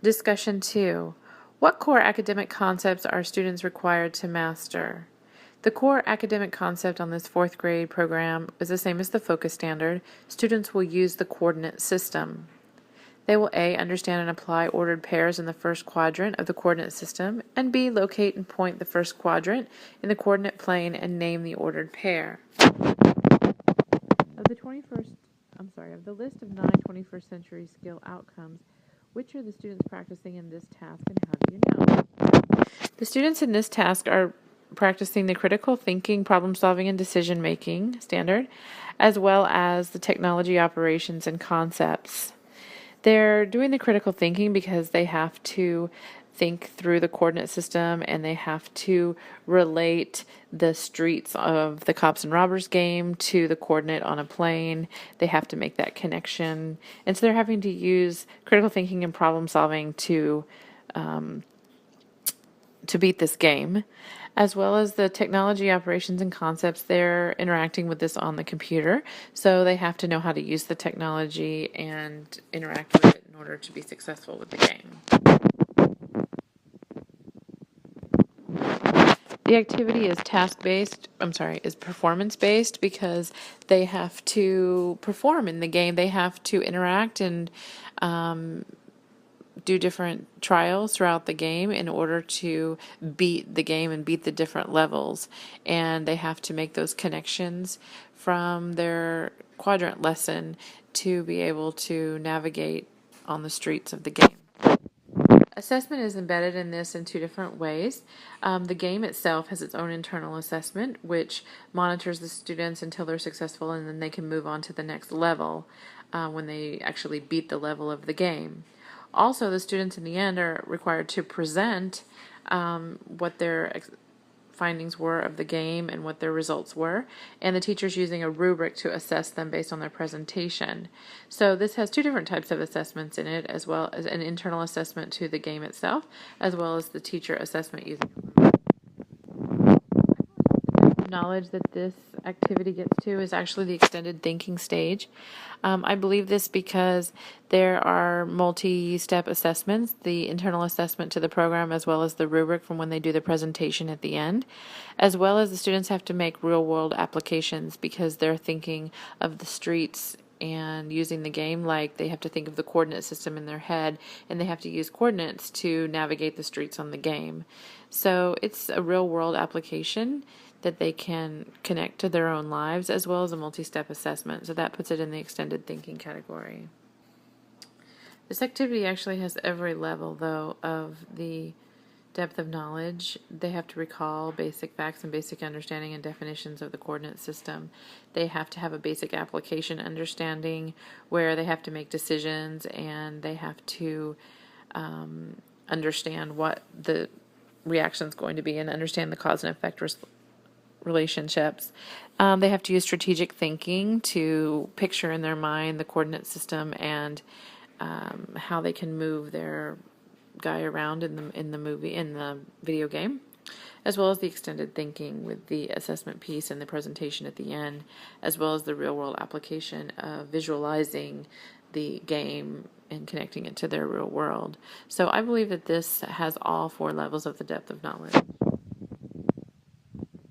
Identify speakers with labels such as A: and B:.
A: Discussion 2. What core academic concepts are students required to master? The core academic concept on this fourth grade program is the same as the focus standard. Students will use the coordinate system. They will A. Understand and apply ordered pairs in the first quadrant of the coordinate system, and B. Locate and point the first quadrant in the coordinate plane and name the ordered pair. Of the list of 9 21st century skill outcomes, which are the students practicing in this task, and how do you know? The students in this task are practicing the critical thinking, problem solving, and decision making standard, as well as the technology operations and concepts. They're doing the critical thinking because they have to think through the coordinate system and they have to relate the streets of the cops and robbers game to the coordinate on a plane. They have to make that connection. And so they're having to use critical thinking and problem solving to beat this game, as well as the technology operations and concepts. They're interacting with this on the computer, so they have to know how to use the technology and interact with it in order to be successful with the game. The activity is is performance-based because they have to perform in the game. They have to interact and do different trials throughout the game in order to beat the game and beat the different levels. And they have to make those connections from their quadrant lesson to be able to navigate on the streets of the game. Assessment is embedded in this in two different ways. The game itself has its own internal assessment, which monitors the students until they're successful, and then they can move on to the next level when they actually beat the level of the game. Also, the students in the end are required to present what their findings were of the game and what their results were, and the teacher's using a rubric to assess them based on their presentation. So this has two different types of assessments in it, as well as an internal assessment to the game itself, as well as the teacher assessment using a rubric. Knowledge that this activity gets to is actually the extended thinking stage. I believe this because there are multi-step assessments, the internal assessment to the program as well as the rubric from when they do the presentation at the end, as well as the students have to make real-world applications because they're thinking of the streets and using the game, like they have to think of the coordinate system in their head and they have to use coordinates to navigate the streets on the game. So it's a real-world application that they can connect to their own lives, as well as a multi-step assessment. So that puts it in the extended thinking category. This activity actually has every level, though, of the depth of knowledge. They have to recall basic facts and basic understanding and definitions of the coordinate system. They have to have a basic application understanding where they have to make decisions, and they have to understand what the reaction is going to be and understand the cause and effect relationships. They have to use strategic thinking to picture in their mind the coordinate system and how they can move their guy around in the video game, as well as the extended thinking with the assessment piece and the presentation at the end, as well as the real-world application of visualizing the game and connecting it to their real world. So I believe that this has all 4 levels of the depth of knowledge.